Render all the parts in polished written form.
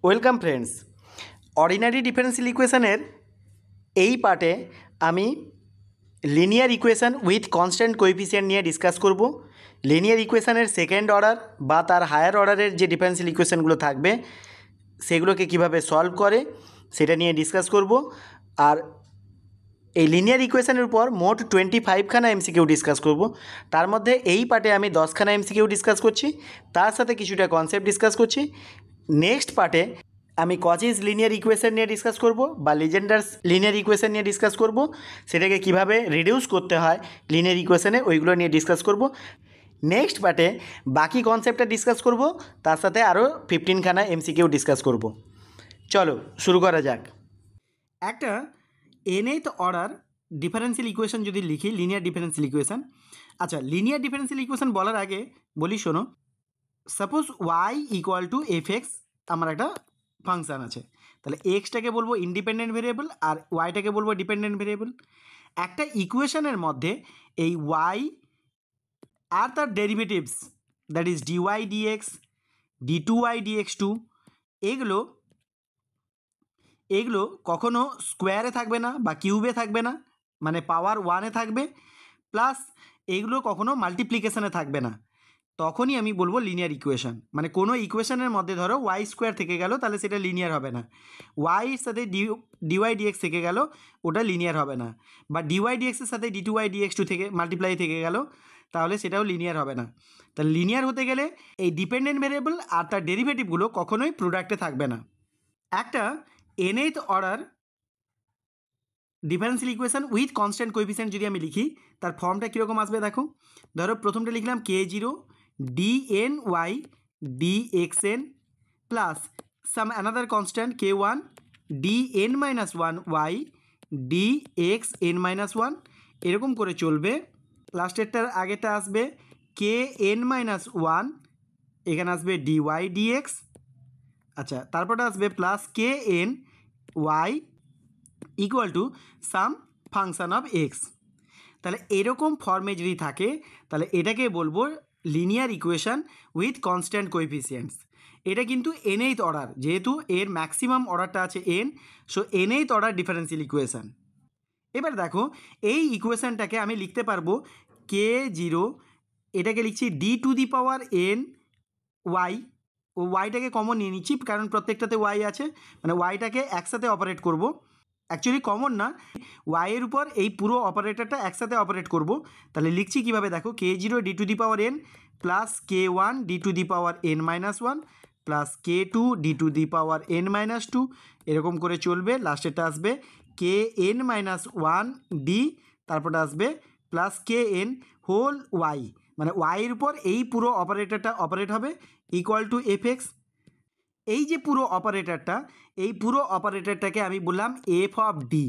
Welcome friends, ordinary differential ইকুয়েশনের এই পার্টে আমি linear equation with constant coefficient নিয়ে ডিসকাস করব। লিনিয়ার ইকুয়েশনের সেকেন্ড অর্ডার বা তার হায়ার অর্ডারের যে ডিফারেন্সিয়াল ইকুয়েশনগুলো থাকবে সেগুলোকে কিভাবে সলভ করে সেটা নিয়ে ডিসকাস করব। আর এই লিনিয়ার ইকুয়েশনের উপর মোট 25খানা এমসিকিউ ডিসকাস করব। তার মধ্যে এই পার্টে আমি 10খানা এমসিকিউ ডিসকাস করছি, তার সাথে কিছুটা কনসেপ্ট ডিসকাস করছি। নেক্সট পার্টে আমি কচিস লিনিয়ার ইকুয়েশন নিয়ে ডিসকাস করব বা লিজেন্ডার্স লিনিয়ার ইকুয়েশন নিয়ে ডিসকাস করব, সেটাকে কিভাবে রিডিউস করতে হয় লিনিয়ার ইকুয়েশনে ওইগুলো নিয়ে ডিসকাস করব। নেক্সট পার্টে বাকি কনসেপ্টটা ডিসকাস করব, তার সাথে আরও 15খানা এমসিকিউ ডিসকাস করব। চলো শুরু করা যাক। একটা nth অর্ডার ডিফারেন্সিয়াল ইকুয়েশন যদি লিখি, লিনিয়ার ডিফারেন্সিয়াল ইকুয়েশন। আচ্ছা, লিনিয়ার ডিফারেন্সিয়াল ইকুয়েশন বলার আগে বলি শোনো। Suppose y equal two F x আমার একটা ফাংশান আছে, তাহলে এক্সটাকে বলবো ইন্ডিপেন্ডেন্ট ভেরিয়েবল আর ওয়াইটাকে বলবো ডিপেন্ডেন্ট ভেরিয়েবল। একটা ইকুয়েশনের মধ্যে এই ওয়াই আর তার derivatives, that is d y d x, d two y d x two, এগুলো এগুলো কখনো স্কোয়ারে থাকবে না বা কিউবে থাকবে না, মানে পাওয়ার ওয়ানে থাকবে, প্লাস এগুলো কখনো মাল্টিপ্লিকেশনে থাকবে না। তখনই আমি বলবো লিনিয়ার ইকুয়েশন। মানে কোনো ইকুয়েশনের মধ্যে ধরো ওয়াই স্কোয়ার থেকে গেল, তাহলে সেটা লিনিয়ার হবে না। ওয়াইয়ের সাথে ডিওয়াই ডিএক্স থেকে গেল, ওটা লিনিয়ার হবে না। বা ডিওয়াই ডিএক্সের সাথে d two y d x two থেকে মাল্টিপ্লাই থেকে গেল, তাহলে সেটাও লিনিয়ার হবে না। তাহলে লিনিয়ার হতে গেলে এই ডিপেন্ডেন্ট ভেরিয়েবল আর তার ডেরিভেটিভগুলো কখনোই প্রোডাক্টে থাকবে না। একটা nth order differential equation with constant coefficient যদি আমি লিখি, তার ফর্মটা কীরকম আসবে দেখো। ধরো প্রথমটা লিখলাম k0 dny dxn plus some another constant k1 dn minus 1y dxn minus 1, এরকম করে চলবে। লাস্টেরটার আগেরটা আসবে kn মাইনাস 1, এখানে আসবে dy dx। আচ্ছা, তারপরটা আসবে plus kn y equal to some function of x. তাহলে এরকম ফর্মে যদি থাকে, তাহলে এটাকে বলবো লিনিয়ার ইকুয়েশন উইথ কনস্ট্যান্ট কোএফিসিয়েন্টস। এটা কিন্তু nth অর্ডার, যেহেতু এর ম্যাক্সিমাম অর্ডারটা আছে n, so nth order differential equation. এবার দেখো এই ইকুয়েশনটাকে আমি লিখতে পারবো k0, এটাকে লিখছি d to the power n y, ও ওয়াইটাকে কমন নিয়ে নিচ্ছি কারণ প্রত্যেকটাতে ওয়াই আছে, মানে ওয়াইটাকে একসাথে অপারেট করব। অ্যাকচুয়ালি কমন না, ওয়াইয়ের উপর এই পুরো অপারেটরটা একসাথে অপারেট করব। তাহলে লিখছি কীভাবে দেখো, k0 D to the power n plus k1 D to the power n minus 1 plus k2 D to the power n minus 2, এরকম করে চলবে। লাস্টেরটা আসবে kn মাইনাস 1 ডি, তারপরটা আসবে প্লাস kn হোল ওয়াই, মানে ওয়াইয়ের উপর এই পুরো অপারেটরটা অপারেট হবে ইকুয়াল টু এফ এক্স। এই যে পুরো অপারেটরটা, এই পুরো অপারেটরটাকে আমি বললাম এফ অফ ডি।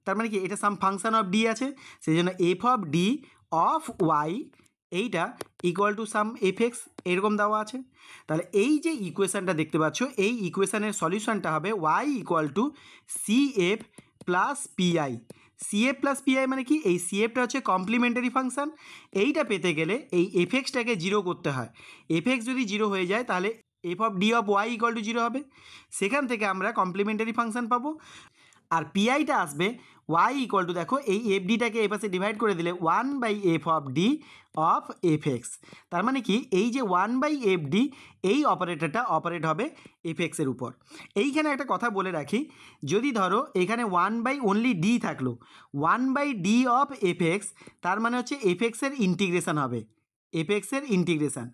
তার মানে কি, এটা সাম ফাংশন অফ ডি আছে, সেই জন্য f of d of y এইটা equal to some f x, এরকম দেওয়া আছে। তাহলে এই যে ইকুয়েশানটা দেখতে পাচ্ছ, এই ইকুয়েশানের সলিউশনটা হবে y equal to C F plus PI. CF plus PI মানে কি, এই সিএফটা হচ্ছে কমপ্লিমেন্টারি ফাংশান। এইটা পেতে গেলে এই এফ এক্সটাকে জিরো করতে হয়। এফ এক্স যদি জিরো হয়ে যায়, তাহলে f of d of y equal to zero হবে। সেখান থেকে আমরা কমপ্লিমেন্টারি ফাংশান পাবো। আর পিআইটা আসবে ওয়াই ইকুয়াল টু, দেখো এই এফ ডিটাকে এ পাশে ডিভাইড করে দিলে 1/f of d of f x. তার মানে কি, এই যে 1/f ডি, এই অপারেটরটা অপারেট হবে এফ এক্সের উপর। এইখানে একটা কথা বলে রাখি, যদি ধরো এখানে 1/only ডি থাকলো, 1/d অফ এফ এক্স, তার মানে হচ্ছে এফ এক্সের ইন্টিগ্রেশান হবে, এফ এক্সের ইন্টিগ্রেশান।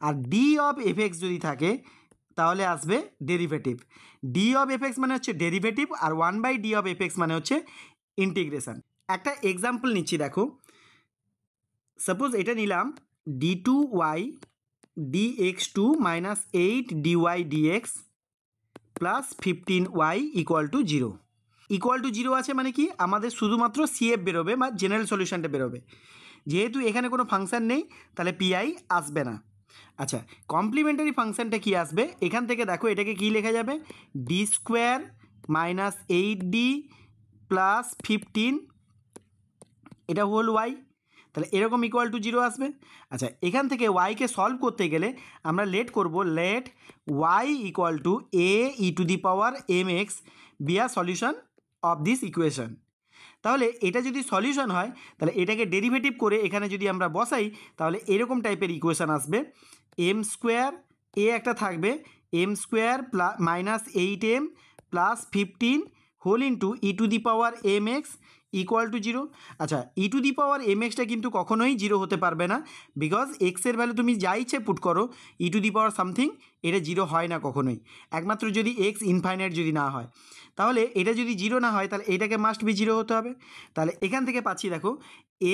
আর ডি অফ এফ এক্স যদি থাকে, তাহলে আসবে derivative. D of f x মানে হচ্ছে ডেরিভেটিভ, আর 1/d অফ এফ এক্স মানে হচ্ছে ইন্টিগ্রেশান। একটা এক্সাম্পল নিচ্ছি দেখো। সাপোজ এটা নিলাম d two y d x two minus 8 d y d x plus 15y equal to 0। Equal to 0 আছে মানে কি, আমাদের শুধুমাত্র সিএফ বেরোবে বা জেনারেল সলিউশনটা বেরোবে। যেহেতু এখানে কোনো ফাংশান নেই, তাহলে পিআই আসবে না। আচ্ছা, কমপ্লিমেন্টারি ফাংশানটা কি আসবে, এখান থেকে দেখো এটাকে কি লেখা যাবে, D square minus 8d plus 15, এটা হোল ওয়াই। তাহলে এরকম ইকুয়াল টু 0 আসবে। আচ্ছা, এখান থেকে ওয়াইকে সলভ করতে গেলে আমরা let y equal to a e to the power m x be a solution of this equation. তাহলে এটা যদি সলিউশন হয় তাহলে এটাকে ডেরিভেটিভ করে এখানে যদি আমরা বসাই তাহলে এরকম টাইপের ইকুয়েশান আসবে। এম স্কোয়ার এ একটা থাকবে m square minus 8m plus 15 whole into e to the power m x equal to 0। আচ্ছা, e to the power m এক্সটা কিন্তু কখনোই 0 হতে পারবে না, বিকজ এক্সের ভ্যালু তুমি যা ইচ্ছে পুট করো ই টু দি পাওয়ার সামথিং এটা 0 হয় না কখনোই, একমাত্র যদি এক্স ইনফাইনাইট যদি না হয়। তাহলে এটা যদি 0 না হয় তাহলে এটাকে মাস্ট বি 0 হতে হবে। তাহলে এখান থেকে পাচ্ছি দেখো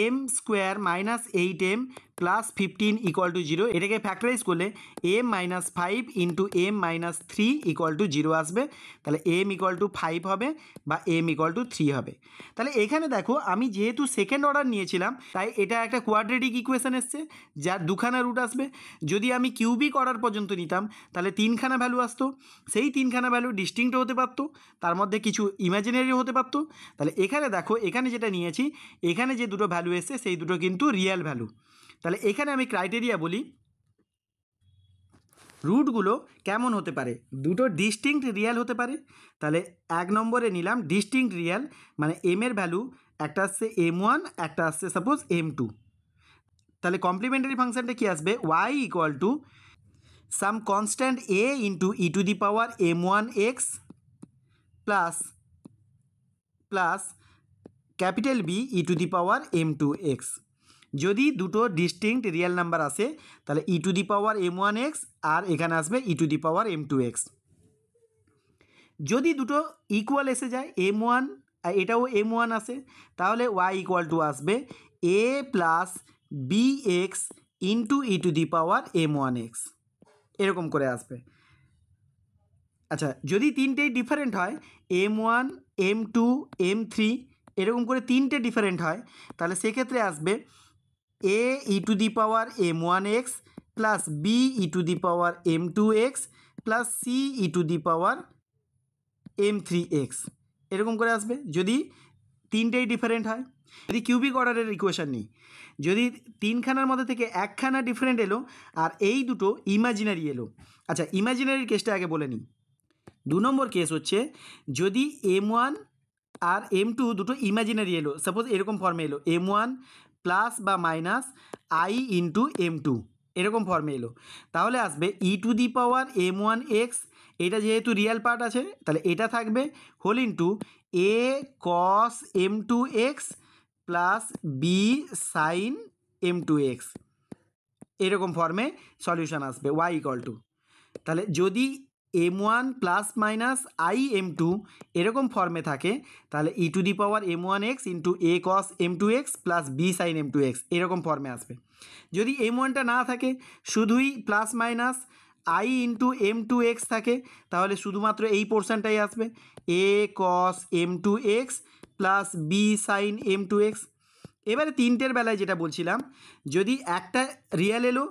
m square minus 8m plus 15 equal to 0। এটাকে ফ্যাক্টরাইজ করলে m minus 5 into m minus 3 equal to 0 আসবে। তাহলে এম ইকুয়াল টু 5 হবে বা এম ইকুয়াল টু 3 হবে। তাহলে এখানে দেখো আমি যেহেতু সেকেন্ড অর্ডার নিয়েছিলাম তাই এটা একটা কোয়াড্রেটিক ইকুয়েশন এসছে যার দুখানা রুট আসবে। যদি আমি কিউবিক অর্ডার পর্যন্ত নিতাম তাহলে 3খানা ভ্যালু আসতো, সেই 3খানা ভ্যালু ডিস্টিংক্ট হতে পারতো, তার মধ্যে কিছু ইমাজিনারি হতে পারতো। তাহলে এখানে দেখো এখানে যেটা নিয়েছি এখানে যে দুটো ভ্যালু এসছে সেই দুটো কিন্তু রিয়েল ভ্যালু। তাহলে এখানে আমি ক্রাইটেরিয়া বলি রুটগুলো কেমন হতে পারে, দুটো ডিস্টিংক্ট রিয়েল হতে পারে। তাহলে 1 নম্বরে নিলাম ডিস্টিংক্ট রিয়েল, মানে এম এর ভ্যালু একটা আসছে m1 একটা আসছে সাপোজ m2। তাহলে কমপ্লিমেন্টারি ফাংশনটা কি আসবে y equal to some constant a into e to the power m1x plus capital B E to the power m2x। যদি দুটো ডিস্টিংক্ট রিয়েল নাম্বার আসে তাহলে e to the power m1x আর এখানে আসবে e to the power m2x। যদি দুটো equal এসে যায় m1 আর এটাও m1 আসে তাহলে y ইকুয়াল টু আসবে a plus bx into e to the power m1x, এরকম করে আসবে। আচ্ছা, যদি তিনটেই ডিফারেন্ট হয় m1 m2 m3 এরকম করে তিনটে ডিফারেন্ট হয় তাহলে সেক্ষেত্রে আসবে a E to the power m1x plus b E to the power m2x plus c E to the power m3x, এরকম করে আসবে যদি তিনটেই ডিফারেন্ট হয়। যদি কিউবিক অর্ডারের ইকুয়েশন নিই, যদি 3খানার মধ্যে থেকে 1খানা ডিফারেন্ট এলো আর এই দুটো ইমাজিনারি এলো। আচ্ছা, ইমাজিনারির কেসটা আগে বলে নিই। 2 নম্বর কেস হচ্ছে যদি m1 আর m2 দুটো ইমাজিনারি এলো, সাপোজ এরকম ফর্মে এলো m1 প্লাস বা মাইনাস i ইন্টু m2 এরকম ফর্মে এলো, তাহলে আসবে e to the power m1x, এটা যেহেতু রিয়েল পার্ট আছে তাহলে এটা থাকবে whole into a cos m2x plus b sin m2x, এরকম ফর্মে সলিউশন আসবে y ইকুয়াল টু। তাহলে যদি m1 plus minus i m2 এরকম ফর্মে থাকে তাহলে e to the power m1x into a cos m2x plus b sin m2x এরকম ফর্মে আসবে। যদি m1টা না থাকে শুধুই plus minus i into m2x থাকে তাহলে শুধুমাত্র এই পোর্শনটাই আসবে a cos m2x plus b sin m2x। এবারে তিনটের বেলায় যেটা বলছিলাম, যদি একটা রিয়েল এলো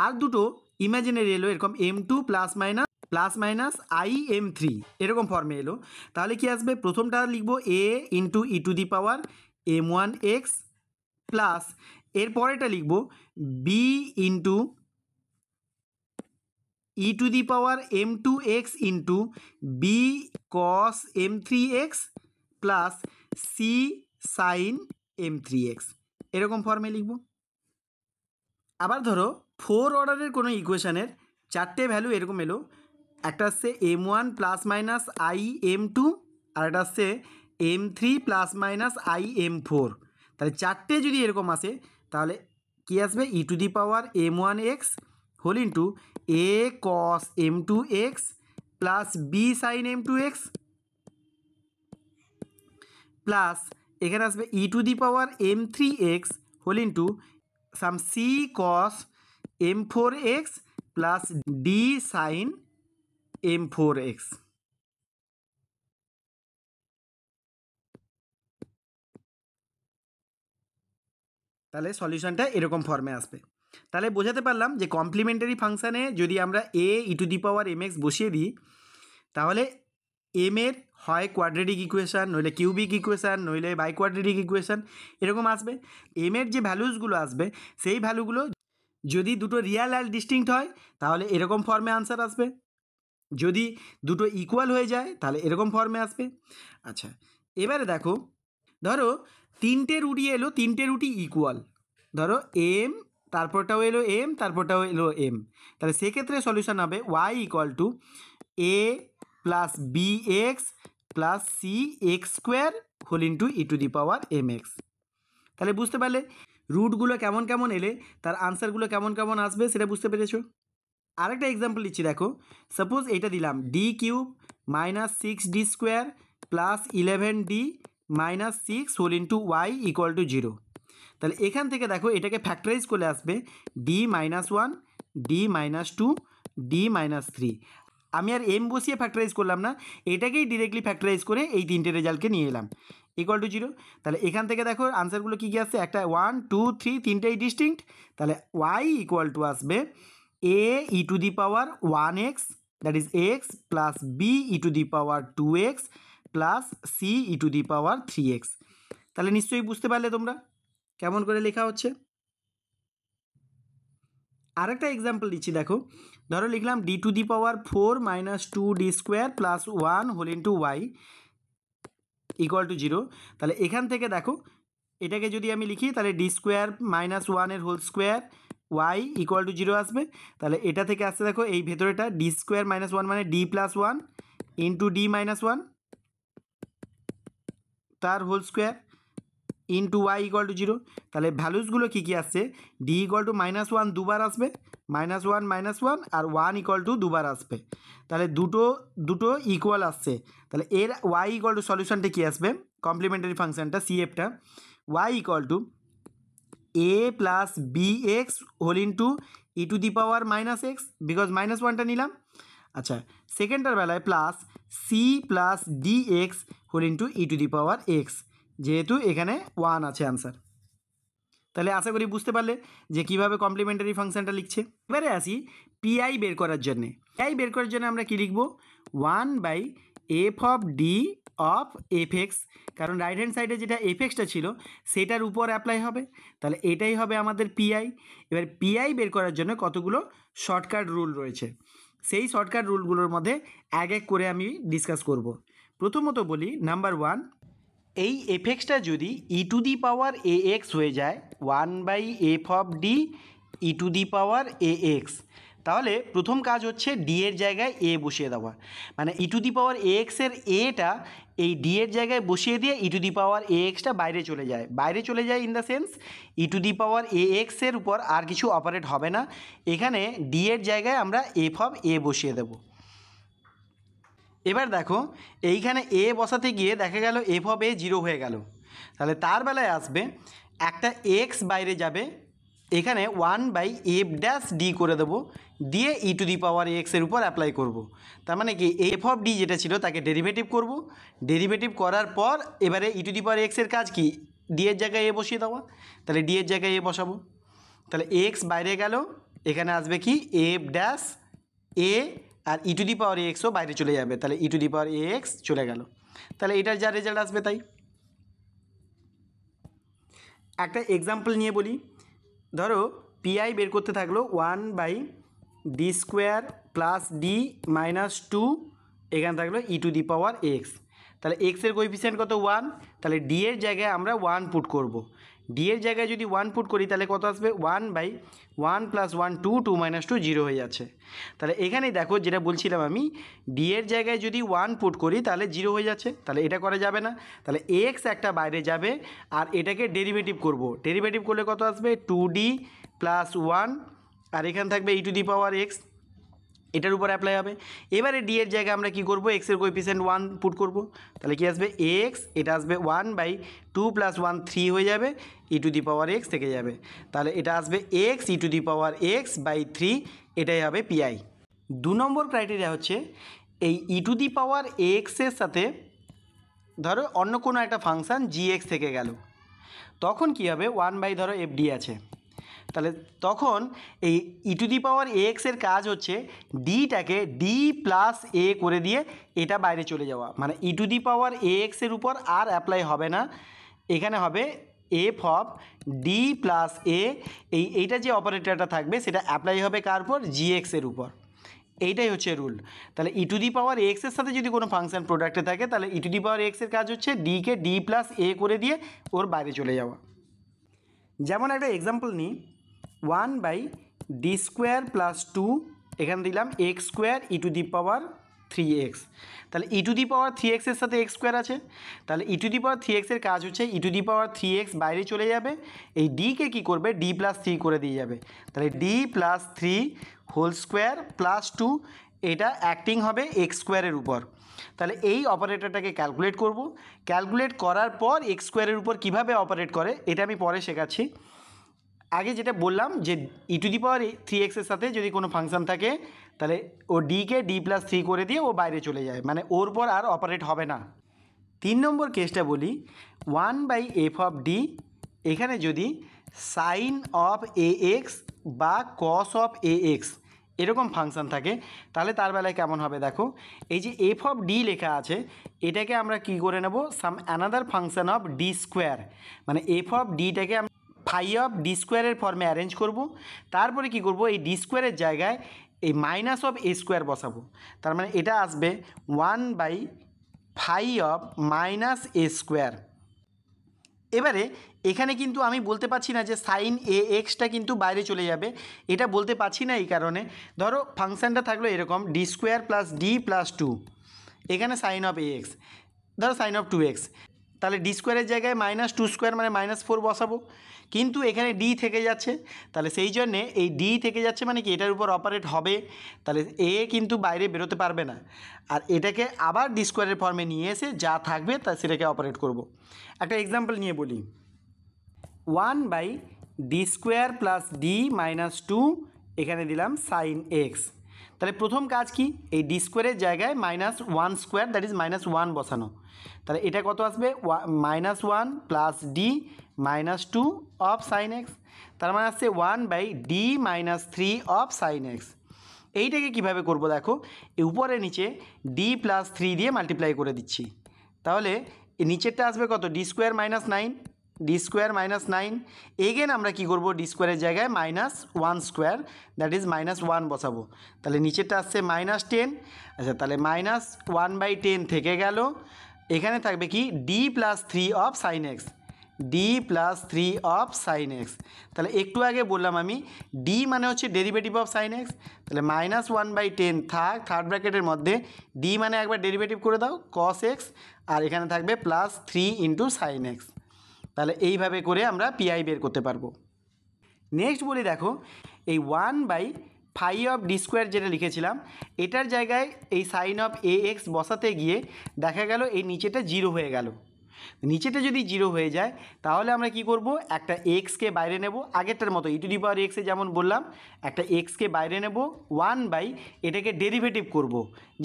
আর দুটো ইমাজিনারি এলো এরকম m2 plus minus i m3 এরকম ফর্মে এলো তাহলে কি আসবে, প্রথমটা লিখবো a into e to the power m1x plus এর পরেটা লিখবো b into e to the power m2x into b cos m3x plus c sin m3x এরকম ফর্মে লিখব। আবার ধরো 4 অর্ডারের কোনো ইকুয়েশানের 4টে ভ্যালু এরকম এলো, একটা আসছে m1 plus minus i m2 আর একটা আসছে m3 plus minus i m4। তাহলে 4টে যদি এরকম আসে তাহলে কি আসবে e to the power m1x whole into a cos m2x plus b sin m2x plus এখানে আসবে e to the power m3x whole into some c cos m4x plus d sin m4x। তাহলে সলিউশনটা এরকম ফর্মে আসবে। তাহলে বোঝাতে পারলাম যে কমপ্লিমেন্টারি ফাংশানে যদি আমরা a E to the power mx বসিয়ে দিই তাহলে এম এর হয় কোয়াড্রেটিক ইকুয়েশান, নইলে কিউবিক ইকুয়েশান, নইলে বাই কোয়াড্রেটিক ইকুয়েশান, এরকম আসবে। এম এর যে ভ্যালুসগুলো আসবে সেই ভ্যালুগুলো যদি দুটো রিয়াল আর ডিস্টিংক্ট হয় তাহলে এরকম ফর্মে আনসার আসবে, যদি দুটো ইকুয়াল হয়ে যায় তাহলে এরকম ফর্মে আসবে। আচ্ছা, এবারে দেখো, ধরো তিনটে রুটই এলো, তিনটে রুটই ইকুয়াল, ধরো এম, তারপরটাও এলো এম, তারপরটাও এলো এম, তাহলে সেক্ষেত্রে সলিউশন হবে y equal to a plus b x plus c x square whole into e to the power m x. তাহলে বুঝতে পারলে রুটগুলো কেমন কেমন এলে তার আনসারগুলো কেমন কেমন আসবে সেটা বুঝতে পেরেছো। আরেকটা এক্সাম্পল দিচ্ছি, দেখো সাপোজ এটা দিলাম d cube minus six d square plus 11d minus six whole into y equal to 0। তাহলে এখান থেকে দেখো এটাকে ফ্যাক্টরাইজ করে আসবে d minus one, d minus two, d minus three. আমি আর এম বসিয়ে ফ্যাক্টরাইজ করলাম না, এটাকেই ডিরেক্টলি ফ্যাক্টরাইজ করে এই তিনটে রেজাল্টকে নিয়ে এলাম ইকুয়াল টু 0। তাহলে এখান থেকে দেখো আনসারগুলো কী কী আসছে, একটা 1 2 3 তিনটেই ডিস্টিংক্ট, তাহলে ওয়াই ইকুয়াল টু আসবে a e to the power 1x that is x plus b e to the power 2x plus c e to the power 3x। তাহলে নিশ্চয়ই বুঝতে পারলে তোমরা কেমন করে লেখা হচ্ছে। আরেকটা এক্সাম্পল দিচ্ছি, দেখো ধরো লিখলাম d to the power 4 minus 2d square plus 1 whole into y equal to 0। তাহলে এখান থেকে দেখো এটাকে যদি আমি লিখি তাহলে d স্কোয়ার মাইনাস ওয়ানের whole square y equal to 0 আসবে। তাহলে এটা থেকে আসছে দেখো এই ভেতরেটা ডি স্কোয়ার মাইনাস ওয়ান মানে d plus one into d minus one তার whole square into y equal to 0। তাহলে ভ্যালুসগুলো কী কী আসছে, d equal to minus one দুবার আসবে, মাইনাস ওয়ান আর ওয়ান ইকুয়াল টু দুবার আসবে। তাহলে দুটো ইকুয়াল আসছে, তাহলে এর ওয়াই ইকুয়াল টু সলিউশনটা কী আসবে, কমপ্লিমেন্টারি ফাংশনটা সিএফটা y equal to a plus b x whole into e to the power minus x, because minus ওয়ানটা নিলাম। আচ্ছা, সেকেন্ডটার বেলায় plus c plus d x whole into e to the power x, যেহেতু এখানে 1 আছে আনসার। তাহলে আশা করি বুঝতে পারলে যে কীভাবে কমপ্লিমেন্টারি ফাংশনটা লিখছে। এবারে আসি পিআই বের করার জন্যে। পিআই বের করার জন্য আমরা কী লিখব, 1/f of d of f x, কারণ রাইট হ্যান্ড সাইডে যেটা এফ এক্সটা ছিল সেটার উপর অ্যাপ্লাই হবে, তাহলে এটাই হবে আমাদের পিআই। এবার পিআই বের করার জন্য কতগুলো শর্টকাট রুল রয়েছে, সেই শর্টকাট রুলগুলোর মধ্যে এক এক করে আমি ডিসকাস করব। প্রথমত বলি নাম্বার 1, এই এফ এক্সটা যদি ই to the power A x হয়ে যায় 1/f of D E to the power A x, তাহলে প্রথম কাজ হচ্ছে ডি এর জায়গায় এ বসিয়ে দেওয়া, মানে ই টু দি পাওয়ার এ এক্সের এটা এই ডি এর জায়গায় বসিয়ে দিয়ে ই to the power A extra বাইরে চলে যায় in the sense e to the power a এক্সের উপর আর কিছু অপারেট হবে না, এখানে ডি এর জায়গায় আমরা এফ অফ এ বসিয়ে দেব। এবার দেখো এইখানে এ বসাতে গিয়ে দেখা গেল এফ অফ এ 0 হয়ে গেল, তাহলে তার বেলায় আসবে একটা এক্স বাইরে যাবে, এখানে 1/f' ডি করে দেবো, দিয়ে ই টু দি পাওয়ার এক্সের উপর অ্যাপ্লাই করব। তার মানে কি এফ অফ ডি যেটা ছিল তাকে ডেরিভেটিভ করব, ডেরিভেটিভ করার পর এবারে ই টু দি পাওয়ার এক্সের কাজ কি, ডি এর জায়গায় এ বসিয়ে দেওয়া, তাহলে ডি এর জায়গায় এ বসাবো, তাহলে এক্স বাইরে গেল, এখানে আসবে কি f' A, R E to the পাওয়ার এক্সও বাইরে চলে যাবে, তাহলে e to the power x চলে গেল, তাহলে এটার যা রেজাল্ট আসবে তাই। একটা এক্সাম্পল নিয়ে বলি, ধরো পিআই বের করতে থাকলো 1/d square plus D minus 2, এখানে থাকলো ই টু দি পাওয়ার এক্স, তাহলে এক্সের কোএফিসিয়েন্ট কত 1, তাহলে ডি এর জায়গায় আমরা 1 পুট করব, ডি এর জায়গায় যদি 1 পুট করি তাহলে কত আসবে 1/1 + 1 2 2 - 2 0 হয়ে যাচ্ছে। তাহলে এখানেই দেখো যেটা বলছিলাম আমি, ডি এর জায়গায় যদি 1 পুট করি তাহলে 0 হয়ে যাচ্ছে, তাহলে এটা করা যাবে না, তাহলে এক্স একটা বাইরে যাবে আর এটাকে ডেরিভেটিভ করব, ডেরিভেটিভ করলে কত আসবে 2d + 1, আর এখানে থাকবে ই টু দি পাওয়ার এক্স, এটার উপর অ্যাপ্লাই হবে। এবারে ডি এর জায়গায় আমরা কি করব, এক্সের কোএফিসিয়েন্ট 1 পুট করব, তাহলে কি আসবে এক্স, এটা আসবে 1/2 + 1 3 হয়ে যাবে, ই টু দি পাওয়ার এক্স থেকে যাবে, তাহলে এটা আসবে x E to the power x/3, এটাই হবে পিআই। 2 নম্বর ক্রাইটেরিয়া হচ্ছে এই ই টু দি পাওয়ার এক্সের সাথে ধরো অন্য কোনো একটা ফাংশান জিএক্স থেকে গেল, তখন কি হবে 1/ধরো এফডি আছে, তাহলে তখন এই ই টু দি পাওয়ার এ এক্সের কাজ হচ্ছে ডিটাকে ডি প্লাস এ করে দিয়ে এটা বাইরে চলে যাওয়া, মানে ই টু দি পাওয়ার এ এক্সের উপর আর অ্যাপ্লাই হবে না, এখানে হবে এফ অফ ডি প্লাস এ, এইটা যে অপারেটরটা থাকবে সেটা অ্যাপ্লাই হবে কার উপর, জি এক্সের উপর। এইটাই হচ্ছে রুল। তাহলে ই টু দি পাওয়ার এক্সের সাথে যদি কোনো ফাংশন প্রোডাক্টে থাকে তাহলে ই টু দি পাওয়ার এক্সের কাজ হচ্ছে ডিকে ডি প্লাস এ করে দিয়ে ওর বাইরে চলে যাওয়া। যেমন একটা এক্সাম্পল নিই, 1/d² + 2, এখানে দিলাম x² E to the power 3x। তাহলে ই টু দি পাওয়ার 3xের সাথে x² আছে, তাহলে ই টু দি পাওয়ার 3xের কাজ হচ্ছে ই টু দি পাওয়ার 3x বাইরে চলে যাবে, এই ডিকে কী করবে, d + 3 করে দিয়ে যাবে। তাহলে d + 3² + 2, এটা অ্যাক্টিং হবে x² উপর। তাহলে এই অপারেটরটাকে ক্যালকুলেট করব, ক্যালকুলেট করার পর x² উপর কীভাবে অপারেট করে এটা আমি পরে শেখাচ্ছি। আগে যেটা বললাম যে ই টু দি পাওয়ার 3xের সাথে যদি কোনো ফাংশন থাকে তাহলে ও ডিকে d + 3 করে দিয়ে ও বাইরে চলে যায়, মানে ওর পর আর অপারেট হবে না। 3 নম্বর কেসটা বলি, 1/f(d), এখানে যদি sin of ax বা cos of ax এরকম ফাংশন থাকে তাহলে তার বেলায় কেমন হবে দেখো, এই যে f(d) লেখা আছে এটাকে আমরা কি করে নেব, সাম অ্যানাদার ফাংশন অফ d², মানে f(d)টাকে ফাই অফ d² ফর্মে অ্যারেঞ্জ করব। তারপরে কি করব, এই d² জায়গায় এই -(a²) বসাবো, তার মানে এটা আসবে 1/φ(-a²). এবারে এখানে কিন্তু আমি বলতে পারছি না যে সাইন এ এক্সটা কিন্তু বাইরে চলে যাবে, এটা বলতে পারছি না এই কারণে, ধরো ফাংশানটা থাকলো এরকম d² + d + 2, এখানে সাইন অফ এ এক্স, ধরো সাইন অফ 2x, তাহলে d² জায়গায় -2² মানে -4 বসাবো, কিন্তু এখানে d থেকে যাচ্ছে, তাহলে সেই জন্যে এই d থেকে যাচ্ছে মানে কি এটার উপর অপারেট হবে, তাহলে এ কিন্তু বাইরে বেরোতে পারবে না, আর এটাকে আবার d² ফর্মে নিয়ে এসে যা থাকবে তা সেটাকে অপারেট করব। একটা এক্সাম্পল নিয়ে বলি, 1/d² + d - 2, এখানে দিলাম sin x। তাহলে প্রথম কাজ কি, এই d² জায়গায় -1² দ্যাট ইজ -1 বসানো, তাহলে এটা কত আসবে, -1 + d - 2 অফ sin x, তার মানে আসছে 1/d - 3 অফ sin x। এইটাকে কিভাবে করব দেখো, এই উপরে নিচে d + 3 দিয়ে মাল্টিপ্লাই করে দিচ্ছি, তাহলে এই নিচেরটা আসবে কত, d² - 9, d² - 9, এগেন আমরা কি করব, d² জায়গায় -1² দ্যাট ইজ -1 বসাবো, তাহলে নিচেরটা আসছে -10। আচ্ছা, তাহলে -1/10 থেকে গেল, এখানে থাকবে কি d + 3 of sin x, d + 3 of sin x। তাহলে একটু আগে বললাম আমি d মানে হচ্ছে ডেরিভেটিভ অফ sin x, তাহলে -1/10 থাক থার্ড ব্র্যাকেটের মধ্যে, d মানে একবার ডেরিভেটিভ করে দাও cos x, আর এখানে থাকবে +3 × sin x। তাহলে এইভাবে করে আমরা পিআই বের করতে পারবো। নেক্সট বলি দেখো, এই 1/φ(d²) যেটা লিখেছিলাম এটার জায়গায় এই সাইন অফ এ এক্স বসাতে গিয়ে দেখা গেল এই নিচেটা 0 হয়ে গেল। নিচেটা যদি 0 হয়ে যায় তাহলে আমরা কি করব, একটা এক্সকে বাইরে নেব, আগেরটার মতো ই টু দি পাওয়ার এক্সে যেমন বললাম একটা এক্সকে বাইরে নেব, 1/ এটাকে ডেরিভেটিভ করব,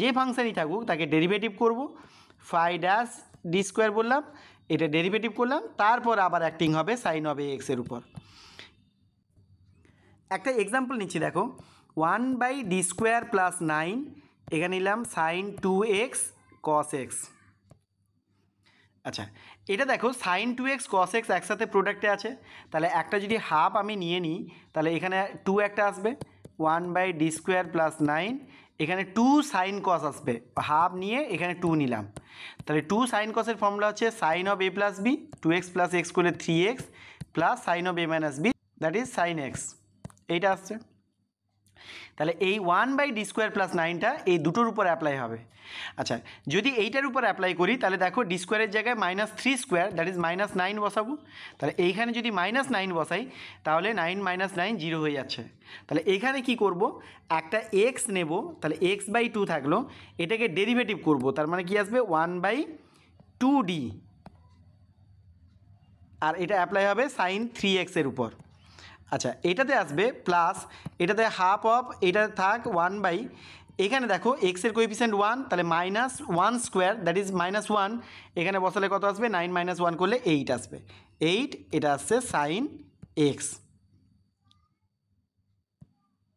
যে ফাংশানই থাকুক তাকে ডেরিভেটিভ করব, φ(d²) বললাম, এটা ডেরিভেটিভ করলাম, তারপর আবার অ্যাক্টিং হবে সাইন অফ এ এক্সের উপর। একটা এক্সাম্পল নিচ্ছি দেখো, 1/d² + 9, এখানে নিলাম sin 2x cos x। আচ্ছা, এটা দেখো sin 2x cos x একসাথে প্রোডাক্টে আছে, তাহলে একটা যদি হাফ আমি নিয়ে নিই তাহলে এখানে 2 একটা আসবে, 1/d² + 9, এখানে 2 sin cos আসবে, হাফ নিয়ে এখানে 2 নিলাম, তাহলে 2 sin cos এর ফর্মুলা হচ্ছে sin of a + b, 2x + x করলে 3x + sin of a - b that is sin x, এইটা আসছে। তাহলে এই 1/d² + 9টা এই দুটোর উপর অ্যাপ্লাই হবে। আচ্ছা, যদি এইটার উপর অ্যাপ্লাই করি তাহলে দেখো d² জায়গায় -3² দ্যাট ইজ -9 বসাবো, তাহলে এইখানে যদি -9 বসাই তাহলে 9 - 9 0 হয়ে যাচ্ছে, তাহলে এখানে কি করব, একটা x নেব, তাহলে x/2 থাকলো, এটাকে ডেরিভেটিভ করব, তার মানে কি আসবে 1/2d, আর এটা অ্যাপ্লাই হবে sin 3x এর উপর। আচ্ছা, এটাতে আসবে প্লাস, এটাতে হাফ অফ, এটা থাক 1/, এখানে দেখো এক্সের কোএফিসিয়েন্ট 1, তাহলে -1² দ্যাট ইজ -1, এখানে বসালে কত আসবে, 9 - 1 করলে 8 আসবে, 8, এটা আসছে sin x।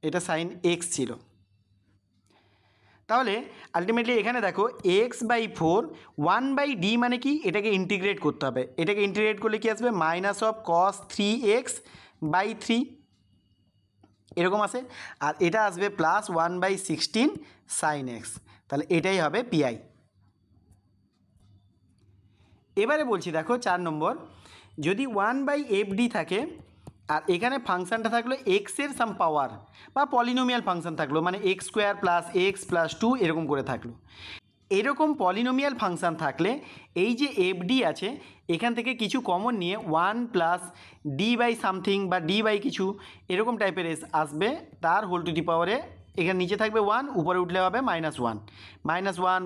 এটা সাইন এক্স ছিল। তাহলে আলটিমেটলি এখানে দেখো x/4 1/d মানে কি, এটাকে ইন্টিগ্রেট করতে হবে। এটাকে ইন্টিগ্রেট করলে কি আসবে, -cos 3x/3 এরকম আসে। আর এটা আসবে +1/16 sin x। তাহলে এটাই হবে পিআই। এবারে বলছি দেখো 4 নম্বর, যদি 1/fd থাকে আর এখানে ফাংশানটা থাকলো এক্সের সাম পাওয়ার বা পলিনোমিয়াল ফাংশান থাকলো, মানে x² + x + 2 এরকম করে থাকলো। এরকম পলিনোমিয়াল ফাংশান থাকলে এই যে এফডি আছে এখান থেকে কিছু কমন নিয়ে 1 + d/সামথিং বা d/ কিছু এরকম টাইপের আসবে, তার হোল টু দি পাওয়ারে এখানে নিচে থাকবে 1, উপরে উঠলে হবে -1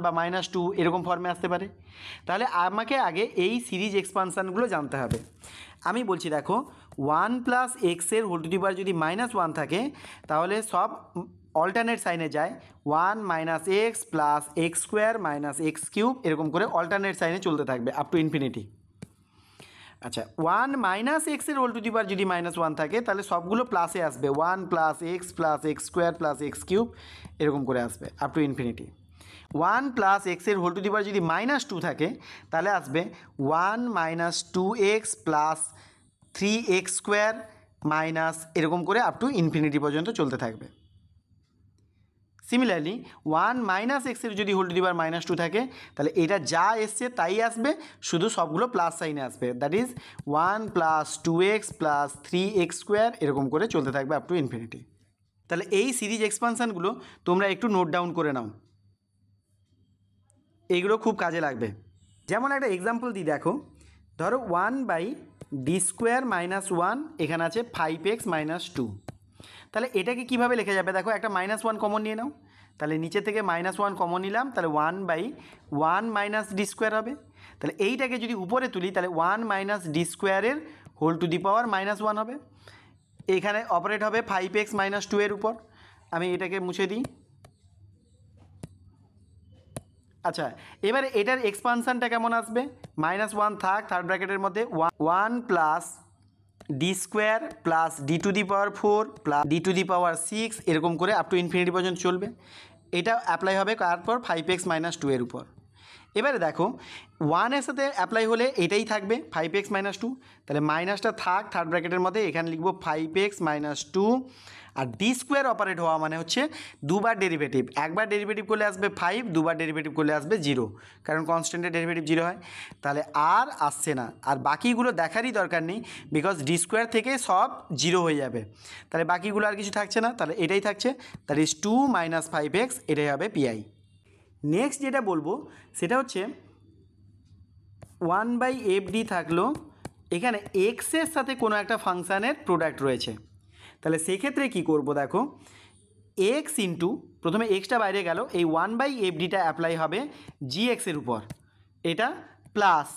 বা -2 এরকম ফর্মে আসতে পারে। তাহলে আমাকে আগে এই সিরিজ এক্সপানশানগুলো জানতে হবে। আমি বলছি দেখো 1 + x এর হোল টু দি পাওয়ার যদি -1 থাকে তাহলে সব অল্টারনেট সাইনে যায়, 1 - x + x² - x³ এরকম করে অল্টারনেট সাইনে চলতে থাকবে আপ টু ইনফিনিটি। আচ্ছা 1 - x এর হোল টু দি পাওয়ার যদি -1 থাকে তাহলে সবগুলো প্লাসে আসবে, 1 + x + x² + x³ এরকম করে আসবে আপ টু ইনফিনিটি। 1 + x এর হোল টু দি পাওয়ার যদি -2 থাকে তাহলে আসবে 1 - 2x + 3x² মাইনাস এরকম করে আপ টু ইনফিনিটি পর্যন্ত চলতে থাকবে। সিমিলারলি 1 - x এর যদি হোল টু দি পাওয়ার -2 থাকে তাহলে এটা যা এসছে তাই আসবে, শুধু সবগুলো প্লাস সাইনে আসবে, দ্যাট ইজ 1 + 2x + 3x² এরকম করে চলতে থাকবে আপ টু ইনফিনিটি। তাহলে এই সিরিজ এক্সপানশানগুলো তোমরা একটু নোট ডাউন করে নাও, এইগুলো খুব কাজে লাগবে। যেমন একটা এক্সাম্পল দিই দেখো, ধরো 1/d² - 1 এখানে আছে 5x - 2। তাহলে এটাকে কিভাবে লেখা যাবে দেখো, একটা -1 কমন নিয়ে নাও, তাহলে নিচে থেকে -1 কমন নিলাম, তাহলে 1/1 - d² হবে। তাহলে এইটাকে যদি উপরে তুলি তাহলে 1 - d² এর হোল টু দি পাওয়ার -1 হবে। এখানে অপারেট হবে 5x - 2 এর উপর। আমি এটাকে মুছে দিই। আচ্ছা এবারে এটার এক্সপানশানটা কেমন আসবে, -1 থাক থার্ড ব্র্যাকেটের মধ্যে, 1 + d² + d⁴ + d⁴ 6 এরকম করে আপ টু ইনফিনিটি পর্যন্ত চলবে। এটা অ্যাপ্লাই হবে তারপর 5x - 2 এর উপর। এবারে দেখো 1 এর সাথে অ্যাপ্লাই হলে এটাই থাকবে 5x - 2, তাহলে মাইনাসটা থাক থার্ড ব্র্যাকেটের মধ্যে, এখানে লিখবো 5x - 2। আর d² অপারেট হওয়া মানে হচ্ছে দুবার ডেরিভেটিভ, একবার ডেরিভেটিভ করলে আসবে 5, দুবার ডেরিভেটিভ করলে আসবে 0, কারণ কনস্ট্যান্টের ডেরিভেটিভ 0 হয়। তাহলে আর আসছে না, আর বাকিগুলো দেখারই দরকার নেই, বিকজ d² থেকে সব 0 হয়ে যাবে। তাহলে বাকিগুলো আর কিছু থাকছে না, তাহলে এটাই থাকছে, দ্যাট ইজ 2 - 5x, এটাই হবে পিআই। নেক্সট যেটা বলবো সেটা হচ্ছে 1/fd থাকলো, এখানে এক্সের সাথে কোনো একটা ফাংশানের প্রোডাক্ট রয়েছে। তাহলে সেক্ষেত্রে কি করব দেখো, x ইন্টু প্রথমে এক্সটা বাইরে গেল, এই 1/fdটা অ্যাপ্লাই হবে gx এর উপর, এটা প্লাস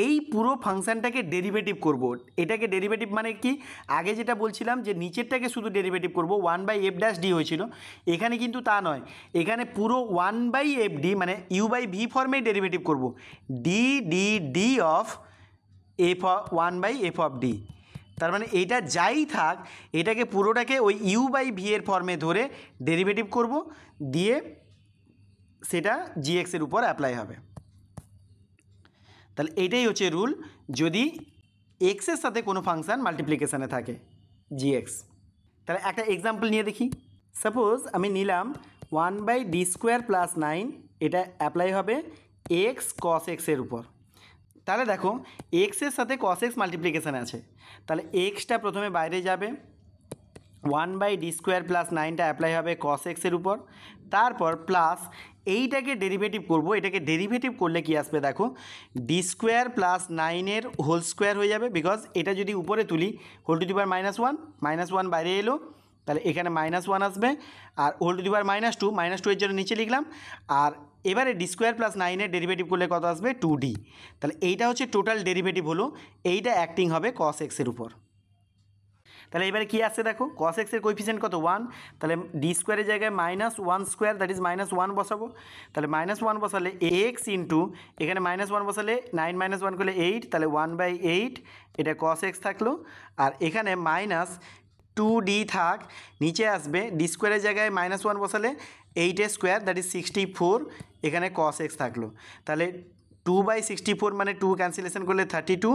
এই পুরো ফাংশানটাকে ডেরিভেটিভ করব। এটাকে ডেরিভেটিভ মানে কি, আগে যেটা বলছিলাম যে নিচেরটাকে শুধু ডেরিভেটিভ করব 1/f' হয়েছিল, এখানে কিন্তু তা নয়, এখানে পুরো 1/fd মানে u/v ফর্মেই ডেরিভেটিভ করব, d অফ f 1/f(d)। তার মানে এইটা যাই থাক এটাকে পুরোটাকে ওই u/v এর ফর্মে ধরে ডেরিভেটিভ করব, দিয়ে সেটা gx এর উপর অ্যাপ্লাই হবে। তাহলে এইটাই হচ্ছে রুল, যদি এক্সের সাথে কোনো ফাংশান মাল্টিপ্লিকেশানে থাকে gx। তাহলে একটা এক্সাম্পল নিয়ে দেখি, সাপোজ আমি নিলাম 1/d² + 9, এটা অ্যাপ্লাই হবে x cos x এর উপর। তাহলে দেখো এক্সের সাথে cos x মাল্টিপ্লিকেশান আছে, তাহলে এক্সটা প্রথমে বাইরে যাবে, 1/d² + 9টা অ্যাপ্লাই হবে cos x এর উপর, তারপর প্লাস এইটাকে ডেরিভেটিভ করব, এটাকে ডেরিভেটিভ করলে কি আসবে দেখো, d² + 9 হোল স্কোয়ার হয়ে যাবে, বিকজ এটা যদি উপরে তুলি হোল টু দি পাওয়ার -1 বাইরে এলো, তাহলে এখানে -1 আসবে, আর হোল টু দি পাওয়ার -2 এর জন্য নিচে লিখলাম, আর এবারে d² + 9 ডেরিভেটিভ করলে কত আসবে 2d। তাহলে এইটা হচ্ছে টোটাল ডেরিভেটিভ হলো, এইটা অ্যাক্টিং হবে cos x এর উপর। তাহলে এবারে কী আসছে দেখো, cos x এর কোএফিসিয়েন্ট কত 1, তাহলে d² এর জায়গায় -1² দ্যাট ইজ -1 বসাবো, তাহলে -1 বসালে x ইন্টু এখানে -1 বসালে 9 - 1 করলে 8, তাহলে 1/8 এটা cos x থাকলো, আর এখানে 2d থাক, নিচে আসবে ডি স্কোয়ারের জায়গায় -1 বসালে 8 দ্যাট ইজ 64, এখানে cos x থাকলো। তাহলে 2/64 মানে 2 ক্যান্সেলেশন করলে 32,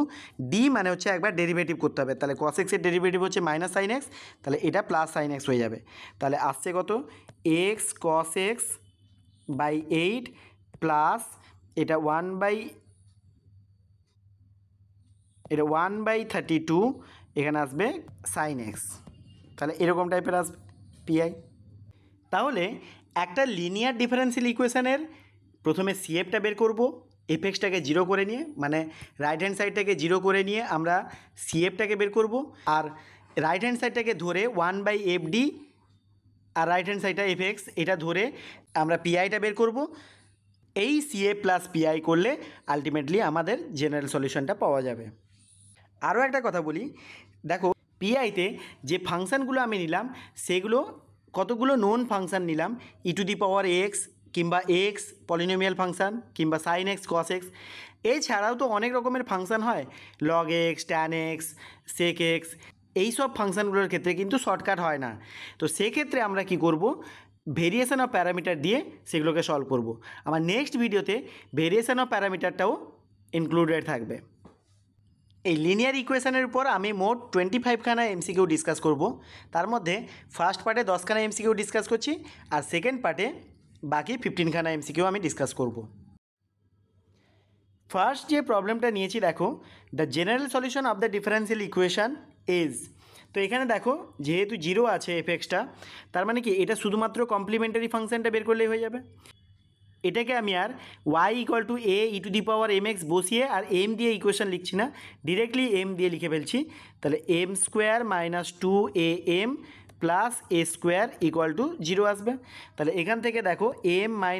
ডি মানে হচ্ছে একবার ডেরিভেটিভ করতে হবে, তাহলে cos x এর ডেরিভেটিভ হচ্ছে -sin x, তাহলে এটা +sin x হয়ে যাবে। তাহলে আসছে কত, x cos x by 8 plus এটা 1/32, এখানে আসবে sin x, তাহলে এরকম টাইপের আসবে পিআই। তাহলে একটা লিনিয়ার ডিফারেন্সিয়াল ইকুয়েশানের প্রথমে সিএফটা বের করব, এফএক্সটাকে 0 করে নিয়ে, মানে রাইট হ্যান্ড সাইডটাকে 0 করে নিয়ে আমরা সিএফটাকে বের করব, আর রাইট হ্যান্ড সাইডটাকে ধরে 1/fd আর রাইট হ্যান্ড সাইডটা এফএক্স এটা ধরে আমরা পিআইটা বের করব। এই সিএফ প্লাস পিআই করলে আলটিমেটলি আমাদের জেনারেল সলিউশনটা পাওয়া যাবে। আরও একটা কথা বলি, দেখো পিআইতে যে ফাংশানগুলো আমি নিলাম সেগুলো কতগুলো নোন ফাংশান নিলাম, e⁻x কিংবা এক্স পলিনোমিয়াল ফাংশান কিংবা sin x cos x, এছাড়াও তো অনেক রকমের ফাংশান হয়, log x tan x sec x, এইসব ফাংশানগুলোর ক্ষেত্রে কিন্তু শর্টকাট হয় না। তো সেক্ষেত্রে আমরা কি করব, ভেরিয়েশন অফ প্যারামিটার দিয়ে সেগুলোকে সলভ করব। আমার নেক্সট ভিডিওতে ভেরিয়েশন অফ প্যারামিটারটাও ইনক্লুডেড থাকবে। এই লিনিয়ার ইকুয়েশনের উপর আমি মোট 25খানা এমসিকিউ ডিসকাস করব, তার মধ্যে ফার্স্ট পার্টে 10খানা এমসিকিউ ডিসকাস করছি, আর সেকেন্ড পার্টে বাকি 15খানা এমসিকিউ আমি ডিসকাস করব। ফার্স্ট যে প্রবলেমটা নিয়েছি দেখো, the general solution of the differential equation is, তো এখানে দেখো যেহেতু 0 আছে এফএক্সটা, তার মানে কি এটা শুধুমাত্র কমপ্লিমেন্টারি ফাংশনটা বের করলেই হয়ে যাবে। এটাকে আমি আর y = a e⁻mx বসিয়ে আর m দিয়ে ইকুয়েশন লিখছি না, ডিরেক্টলি m দিয়ে লিখে ফেলছি, তাহলে m² - 2am প্লাস a² = 0 আসবে। তাহলে এখান থেকে দেখো m - a²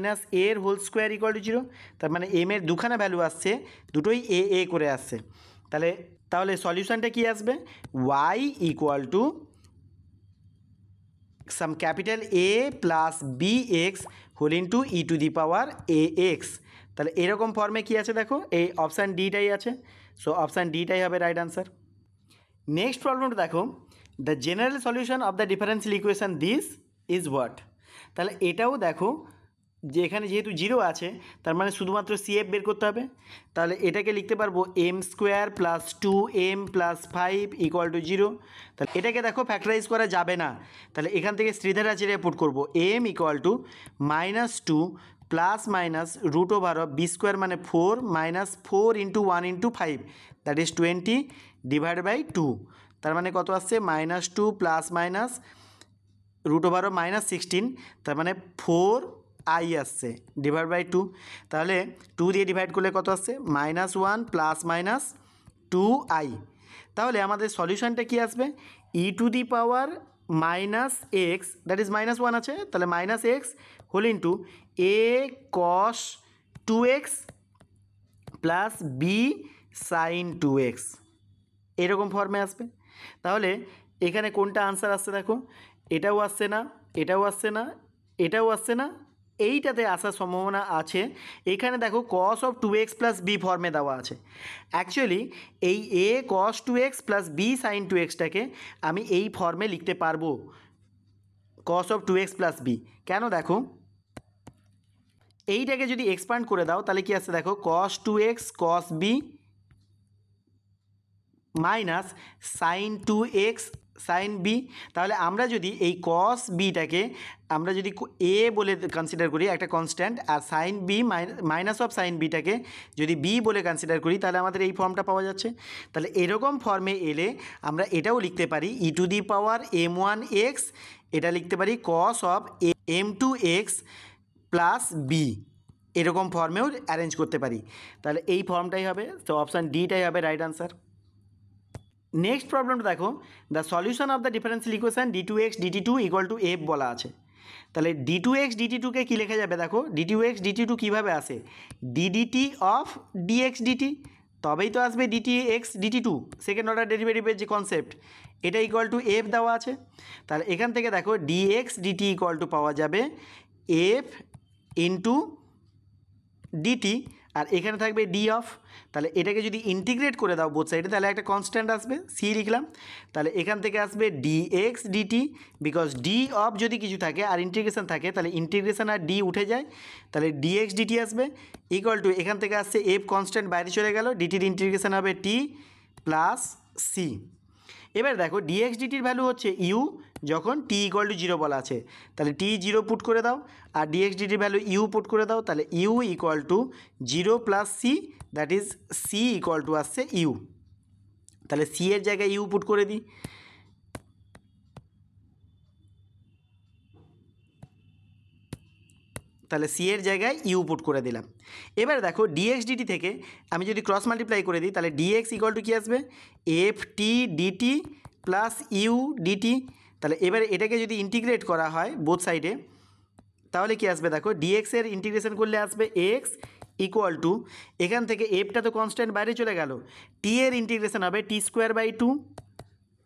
= 0, তার মানে m এর দুখানা ভ্যালু আসছে, দুটোই a করে আসছে। তাহলে সলিউশনটা কি আসবে, y = some capital A plus bx whole into e⁻ax, তাহলে এরকম ফর্মে কি আছে দেখো, এই অপশান ডিটাই আছে, সো অপশান ডিটাই হবে রাইট আনসার। নেক্সট প্রবলেমটা দেখো, the general solution of the differential equation this is what, তাহলে এটাও দেখো যে এখানে যেহেতু 0 আছে তার মানে শুধুমাত্র সিএফ বের করতে হবে, তাহলে এটাকে লিখতে পারবো m² + 2m + 5 = 0, তাহলে এটাকে দেখো ফ্যাক্টরাইজ করা যাবে না, তাহলে এখান থেকে শ্রীধর আচার্য পুট করবো m = -2 ± √b² মানে 4 -4 × 1 × 5 দ্যাট ইজ 20 / 2, তার মানে কত আসছে -2 ± √16, তার মানে 4 i আসছে /2, তাহলে 2 দিয়ে ডিভাইড করলে কত আসছে -1 ± 2i, তাহলে আমাদের সলিউশনটা কি আসবে e⁻−x দ্যাট ইজ -1 আছে, তাহলে -x whole into a cos 2x plus b sin 2x, এরকম ফর্মে আসবে। তাহলে এখানে কোনটা আনসার আসছে দেখো, এটাও আসছে না, এটাও আসছে না, এটাও আসছে না, এইটাতে আসার সম্ভাবনা আছে। এখানে দেখো cos of 2x + b ফর্মে দেওয়া আছে, অ্যাকচুয়ালি এই a cos 2x + b sin 2xটাকে আমি এই ফর্মে লিখতে পারবো cos of 2x + b, কেন দেখো এইটাকে যদি এক্সপ্যান্ড করে দাও তাহলে কি আসছে দেখো cos 2x cos b minus sin 2x sin b, তাহলে আমরা যদি এই cos bটাকে আমরা যদি a বলে কনসিডার করি একটা কনস্ট্যান্ট, আর sin b minus of sin bটাকে যদি b বলে কনসিডার করি, তাহলে আমাদের এই ফর্মটা পাওয়া যাচ্ছে। তাহলে এরকম ফর্মে এলে আমরা এটাও লিখতে পারি e⁻m1x, এটা লিখতে পারি cos of m2x plus b, এরকম ফর্মেও অ্যারেঞ্জ করতে পারি, তাহলে এই ফর্মটাই হবে, তো অপশান ডিটাই হবে রাইট আনসার। নেক্সট প্রবলেমটা দেখো, the solution of the differential equation d2x dt2 = f বলা আছে, তাহলে d2x dt2কে কী লেখা যাবে দেখো, d2x dt2 কীভাবে আসে ddt অফ dx dt, তবেই তো আসবে dtx dt2, সেকেন্ড অর্ডার ডেরিভেটিভের যে কনসেপ্ট, এটা = f দেওয়া আছে, তাহলে এখান থেকে দেখো dx dt পাওয়া যাবে f ইন্টু dt, আর এখানে থাকবে ডি অফ। তাহলে এটাকে যদি ইন্টিগ্রেট করে দাও বোথ সাইডে তাহলে একটা কনস্ট্যান্ট আসবে, সি লিখলাম। তাহলে এখান থেকে আসবে d x d t, because d of যদি কিছু থাকে আর ইন্টিগ্রেশন থাকে তাহলে ইন্টিগ্রেশন আর ডি উঠে যায়, তাহলে ডি এক্স ডিটি আসবে ইকুয়াল টু এখান থেকে আসছে এফ কনস্ট্যান্ট বাইরে চলে গেল, ডিটির ইন্টিগ্রেশন হবে টি প্লাস সি। এবার দেখো ডিএক্স ডিটির ভ্যালু হচ্ছে ইউ যখন টি ইকুয়াল টু 0 বলা আছে, তাহলে টি 0 পুট করে দাও, আর ডিএক্স ডিটির ভ্যালু ইউ পুট করে দাও, তাহলে u equal to 0 plus c, that is c equal to আসছে ইউ। তাহলে সি এর জায়গায় ইউ পুট করে দিই, তাহলে সি এর জায়গায় ইউ পুট করে দিলাম। এবার দেখো ডিএক্স ডিটি থেকে আমি যদি ক্রস মাল্টিপ্লাই করে দিই তাহলে ডিএক্স ইকুয়াল টু কী আসবে, f t d t plus u d t. তাহলে এবারে এটাকে যদি ইন্টিগ্রেট করা হয় বোথ সাইডে তাহলে কী আসবে, দেখো ডিএক্সের ইন্টিগ্রেশন করলে আসবে এক্স ইকুয়াল টু এখান থেকে এফটা তো কনস্ট্যান্ট বাইরে চলে গেল, টি এর ইন্টিগ্রেশন হবে টি স্কোয়ার বাই 2,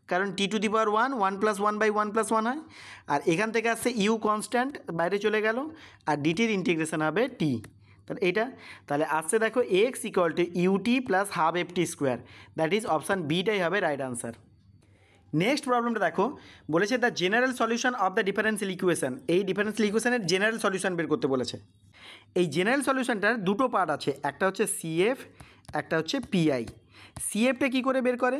কারণ t to the power 1, 1 plus 1 by 1 plus 1 হয়, আর এখান থেকে আসছে ইউ কনস্ট্যান্ট বাইরে চলে গেল, আর ডিটির ইন্টিগ্রেশন হবে টি। তাহলে এটা তাহলে আসছে দেখো x equal to u t plus half f t square, that is option বিটাই হবে রাইট আনসার। নেক্সট প্রবলেমটা দেখো, বলেছে the general solution of the differential equation, এই ডিফারেন্সিয়াল ইকুয়েশনের জেনারেল সলিউশন বের করতে বলেছে। এই জেনারেল সলিউশনটার দুটো পার্ট আছে, একটা হচ্ছে সিএফ, একটা হচ্ছে পিআই। সিএফটা কী করে বের করে,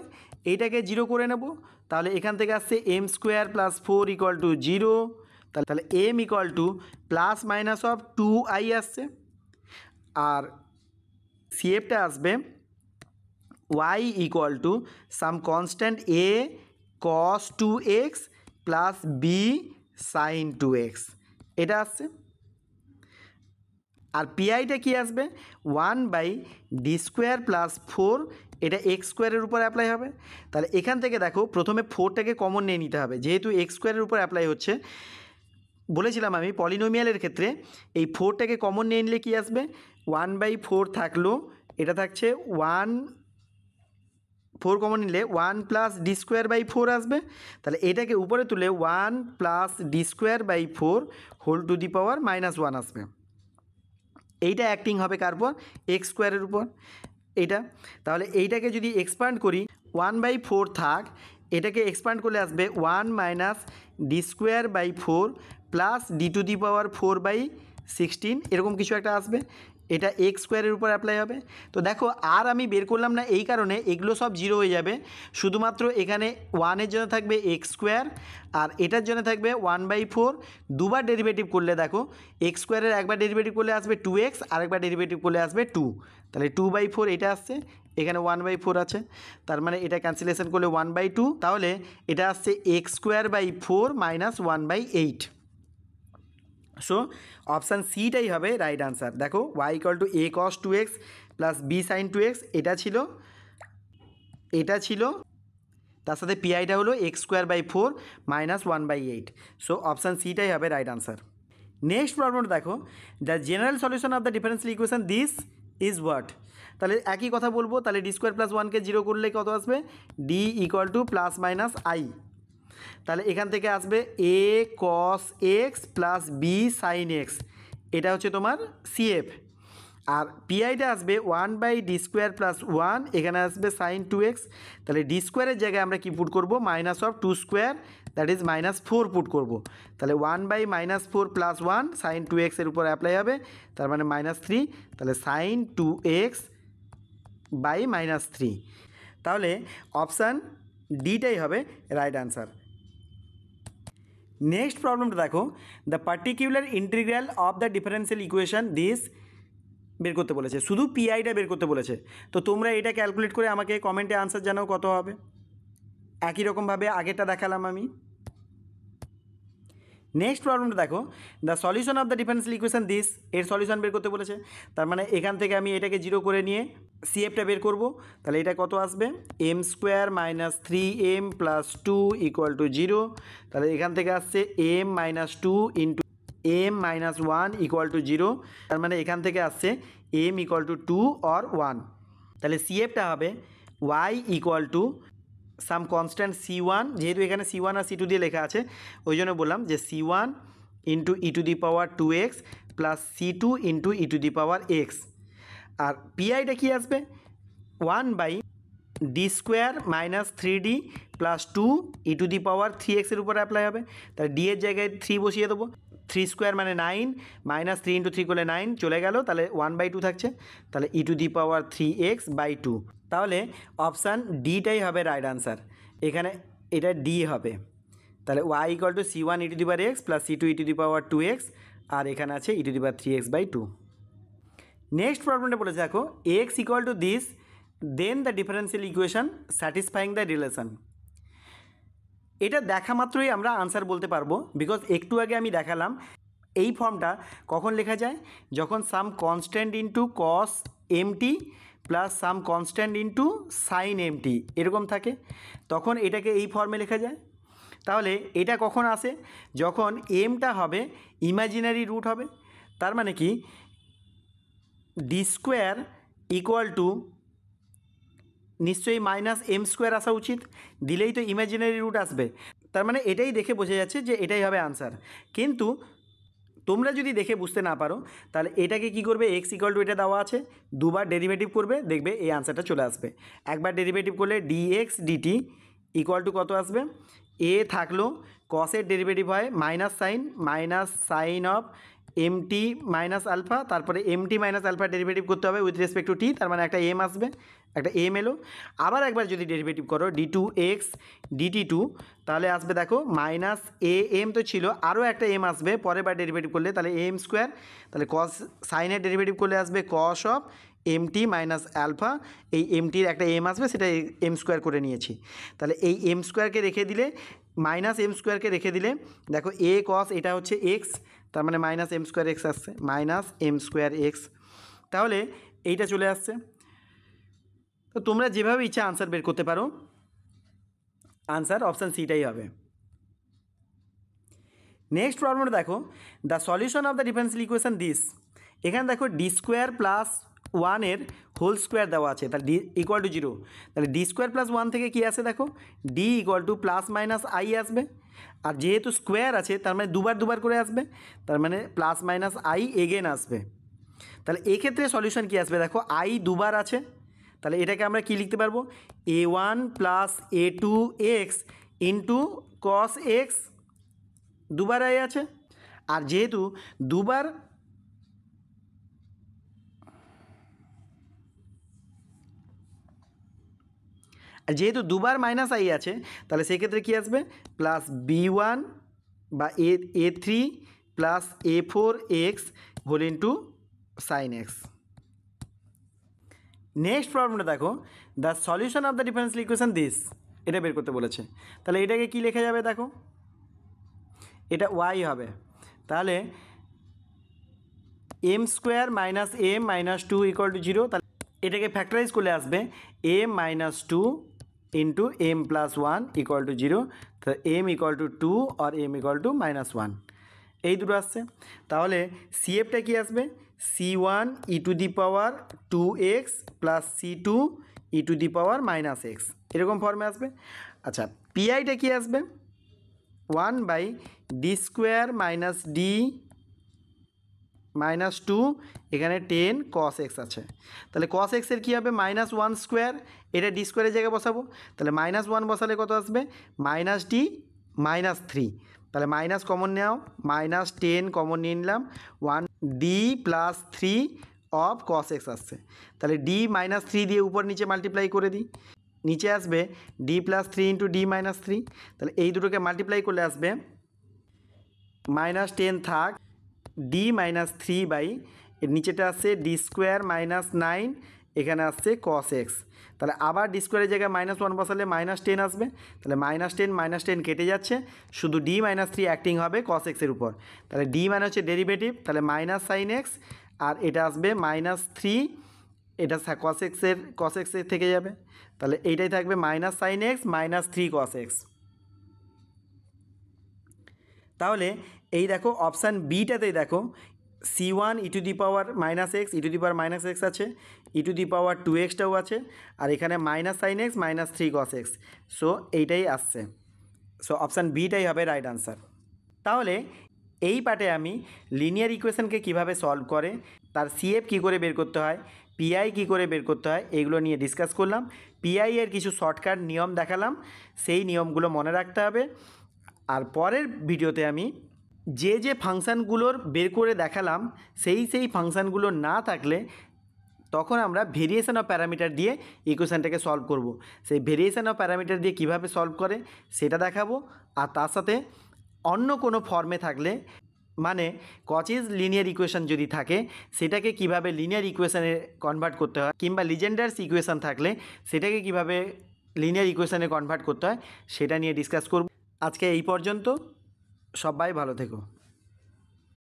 এইটাকে 0 করে নেব, তাহলে এখান থেকে আসছে m square plus 4 equal to 0, তাহলে m equal to plus minus of 2i আসছে, আর সিএফটা আসবে y equal to some constant a cos 2x plus b sin 2x, এটা আসছে। আর পিআইটা কি আসবে 1/d স্কোয়ার প্লাস 4, এটা এক্স স্কোয়ারের উপর অ্যাপ্লাই হবে। তাহলে এখান থেকে দেখো প্রথমে 4টাকে কমন নিয়ে নিতে হবে, যেহেতু এক্স স্কোয়ারের উপর অ্যাপ্লাই হচ্ছে, বলেছিলাম আমি পলিনোমিয়ালের ক্ষেত্রে এই 4টাকে কমন নিয়ে নিলে কী আসবে 1/4 থাকলো, এটা থাকছে 4 কমন নিলে 1 প্লাস ডি স্কোয়ার বাই 4 আসবে, তাহলে এটাকে উপরে তুলে 1 plus d square by 4 whole to the power -1 আসবে। এইটা অ্যাক্টিং হবে কার উপর, এক্স স্কোয়ারের উপর এইটা। তাহলে এইটাকে যদি এক্সপ্যান্ড করি 1/4 থাক, এটাকে এক্সপ্যান্ড করলে আসবে 1 minus d square by 4 plus d to the power 4/16, এরকম কিছু একটা আসবে, এটা এক্স স্কোয়ারের উপর অ্যাপ্লাই হবে। তো দেখো আর আমি বের করলাম না, এই কারণে এগুলো সব 0 হয়ে যাবে, শুধুমাত্র এখানে 1-এর জন্য থাকবে এক্স স্কোয়ার, আর এটার জন্য থাকবে 1/4, দুবার ডেরিভেটিভ করলে দেখো এক্স স্কোয়ারের একবার ডেরিভেটিভ করলে আসবে 2x, আরেকবার ডেরিভেটিভ করলে আসবে 2, তাহলে 2/4 এটা আসছে, এখানে 1/4 আছে, তার মানে এটা ক্যান্সেলেশন করলে 1/2, তাহলে এটা আসছে x square by 4 minus 1/8। So option সিটাই হবে রাইট আনসার। দেখো y equal to a cos 2x plus b sin 2x, এটা ছিল, তার সাথে পিআইটা হলো x square by 4 minus 1/8। So option সিটাই হবে রাইট আনসার। নেক্সট প্রবলেমটা দেখো, the general solution of the differential equation this is what. তাহলে একই কথা বলবো, তাহলে ডি স্কোয়ার প্লাস 1কে 0 করলে কত আসবে, D equal to plus minus I, তাহলে এখান থেকে আসবে a cos x plus b sin x, এটা হচ্ছে তোমার সিএফ। আর পিআইটা আসবে 1/d স্কোয়ার প্লাস 1, এখানে আসবে sin 2x, তাহলে ডি স্কোয়ারের জায়গায় আমরা কি পুট করব, minus of 2 square, that is -4 put করব, তাহলে 1/-4 প্লাস 1 sin 2x এর উপর অ্যাপ্লাই হবে, তার মানে -3, তাহলে sin 2x বাই -3, তাহলে অপশান ডিটাই হবে রাইট আনসার। নেক্সট প্রবলেমটা দেখো, the particular integral of the differential equation this বের করতে বলেছে, শুধু পিআইটা বের করতে বলেছে। তো তোমরা এটা ক্যালকুলেট করে আমাকে কমেন্টে আনসার জানাও কত হবে, একই রকমভাবে আগেরটা দেখালাম আমি। নেক্সট প্রবলেমটা দেখো, the solution of the differential equation this, এর সলিউশন বের করতে বলেছে, তার মানে এখান থেকে আমি এটাকে 0 করে নিয়ে সিএফটা বের করব, তাহলে এটা কত আসবে, m square minus 3m plus 2 equal to 0, তাহলে এখান থেকে আসছে m minus 2 into m minus 1 equal to 0, তার মানে এখান থেকে আসছে m ইকুয়াল টু 2 অর 1, তাহলে সিএফটা হবে y equal to some constant c1, যেহেতু এখানে c1 আর c2 দিয়ে লেখা আছে ওই জন্য বললাম যে c1 into e to the power 2x plus c2 into e to the power x, আর পিআইটা কী আসবে 1/d² - 3d + 2 e⁻³ এর উপরে অ্যাপ্লাই হবে। তাহলে ডি এর জায়গায় 3 বসিয়ে দেবো, 3² মানে 9, -3 × 3 করলে 9 চলে গেল, তাহলে 1/2 থাকছে, তাহলে e⁻³ তাহলে অপশান ডিটাই হবে রাইট আনসার। এখানে এটা ডি হবে। তাহলে y = c1 e⁻x + c2 e⁻2x, আর এখানে আছে e⁻3x/2। নেক্সট প্রবলেমটা বলেছে দেখো x = this, then the differential equation satisfying the relation. এটা দেখা মাত্রই আমরা আনসার বলতে পারবো, বিকজ একটু আগে আমি দেখালাম এই ফর্মটা কখন লেখা যায়, যখন some constant into cos m t plus some constant into sine m t এরকম থাকে, তখন এটাকে এই ফর্মে লেখা যায়। তাহলে এটা কখন আসে, যখন এমটা হবে ইমাজিনারি রুট হবে, তার মানে কি d² = নিশ্চয়ই -m² আসা উচিত, দিলেই তো ইমাজিনারি রুট আসবে, তার মানে এটাই দেখে বোঝা যাচ্ছে যে এটাই হবে আনসার। কিন্তু তোমরা যদি দেখে বুঝতে না পারো, তাহলে এটাকে কি করবে, x = এটা দেওয়া আছে, দুবার ডেরিভেটিভ করবে, দেখবে এই আনসারটা চলে আসবে। একবার ডেরিভেটিভ করলে dx dt = কত আসবে, এ থাকলো কসের ডেরিভেটিভ হয় -sin অফ mt - আলফা, তারপরে mt - আলফা ডেরিভেটিভ করতে হবে উইথ রেসপেক্ট টু টি, তার মানে একটা m আসবে, একটা m এলো। আবার একবার যদি ডেরিভেটিভ করো d2x dt2, তাহলে আসবে দেখো -am তো ছিল, আরও একটা m আসবে পরের বার ডেরিভেটিভ করলে, তাহলে am², তাহলে কস সাইনের ডেরিভেটিভ করলে আসবে cos অফ mt - আলফা, এই mটির একটা m আসবে, সেটা m² করে নিয়েছি। তাহলে এই m²কে রেখে দিলে -m²কে রেখে দিলে দেখো a cos এটা হচ্ছে x, তার মানে -m²x আসছে, -m²x, তাহলে এইটা চলে আসছে। তো তোমরা যেভাবে ইচ্ছা আনসার বের করতে পারো, আনসার অপশান সিটাই হবে। নেক্সট প্রবলেমটা দেখো the solution of the differential equation this. এখানে দেখো d² + 1 এর হোল স্কোয়ার দেওয়া আছে, তাহলে d = 0, তাহলে d² + 1 থেকে কী আসে দেখো, d = ± i আসবে, আর যেহেতু স্কোয়ার আছে তার মানে দুবার করে আসবে, তার মানে ± i এগেন আসবে। তাহলে এক্ষেত্রে সলিউশন কী আসবে দেখো, i দুবার আছে, তাহলে এটাকে আমরা কি লিখতে পারবো, a1 + a2x * cos x, দুবার i আছে, আর যেহেতু দুবার -i আছে, তাহলে সেক্ষেত্রে কী আসবে, +b1 বা a3 + a4x whole into sin x। Next প্রবলেমটা দেখো the solution of the differential equation this, এটা বের করতে বলেছে। তাহলে এটাকে কি লেখা যাবে দেখো, এটা y হবে, তাহলে m² - m - 2 = 0, তাহলে এটাকে ফ্যাক্টরাইজ করলে আসবে m - 2 * m + 1 = 0, তো m = 2 আর m = -1, এই দুটো আসছে। তাহলে CFটা কি আসবে, c1 e⁻2x + c2 e⁻−x, এরকম ফর্মে আসবে। আচ্ছা, পিআইটা কি আসবে, 1/d² - d -2, এখানে 10 cos x আছে, তাহলে cos x এর কী হবে, -1², এটা d² এর জায়গায় বসাবো, তাহলে -1 বসালে কত আসবে, -d -3, তাহলে মাইনাস কমন নেও, -10 কমন নিয়ে নিলাম, 1d + 3 অফ cos x আসছে, তাহলে d - 3 দিয়ে উপর নিচে মাল্টিপ্লাই করে দিই, নিচে আসবে d + 3 × d - 3, তাহলে এই দুটোকে মাল্টিপ্লাই করলে আসবে -10 থাক, d - 3 এর নিচেটা আসছে d² - 9, এখানে আসছে cos x, তাহলে আবার d² এর জায়গায় -1 বসালে -10 আসবে, তাহলে -10 কেটে যাচ্ছে, শুধু d - 3 অ্যাক্টিং হবে cos x এর উপর, তাহলে d মানে হচ্ছে ডেরিভেটিভ, তাহলে -sin x, আর এটা আসবে -3, এটা cos x এর থেকে যাবে, তাহলে এইটাই থাকবে -sin x -3 cos x। তাহলে এই দেখো অপশান বিটাতেই দেখো c1 e⁻−x e⁻−x আছে, e⁻2xটাও আছে, আর এখানে -sin x -3 cos x, so এইটাই আসছে, সো অপশান বিটাই হবে রাইট আনসার। তাহলে এই পার্টে আমি লিনিয়ার ইকুয়েশনকে কিভাবে সলভ করে, তার সিএফ কী করে বের করতে হয়, পিআই কী করে বের করতে হয়, এগুলো নিয়ে ডিসকাস করলাম। পিআই এর কিছু শর্টকাট নিয়ম দেখালাম, সেই নিয়মগুলো মনে রাখতে হবে। আর পরের ভিডিওতে আমি যে ফাংশানগুলোর বের করে দেখালাম সেই ফাংশানগুলো না থাকলে তখন আমরা ভেরিয়েশন অফ প্যারামিটার দিয়ে ইকুয়েশানটাকে সলভ করব। সেই ভেরিয়েশন অফ প্যারামিটার দিয়ে কিভাবে সলভ করে সেটা দেখাবো। আর তার সাথে অন্য কোনো ফর্মে থাকলে, মানে কচিজ লিনিয়ার ইকুয়েশন যদি থাকে সেটাকে কিভাবে লিনিয়ার ইকুয়েশানে কনভার্ট করতে হয়, কিংবা লিজেন্ডার্স ইকুয়েশান থাকলে সেটাকে কিভাবে লিনিয়ার ইকুয়েশানে কনভার্ট করতে হয় সেটা নিয়ে ডিসকাস করব। আজকে এই পর্যন্ত, সবাই ভালো থেকো।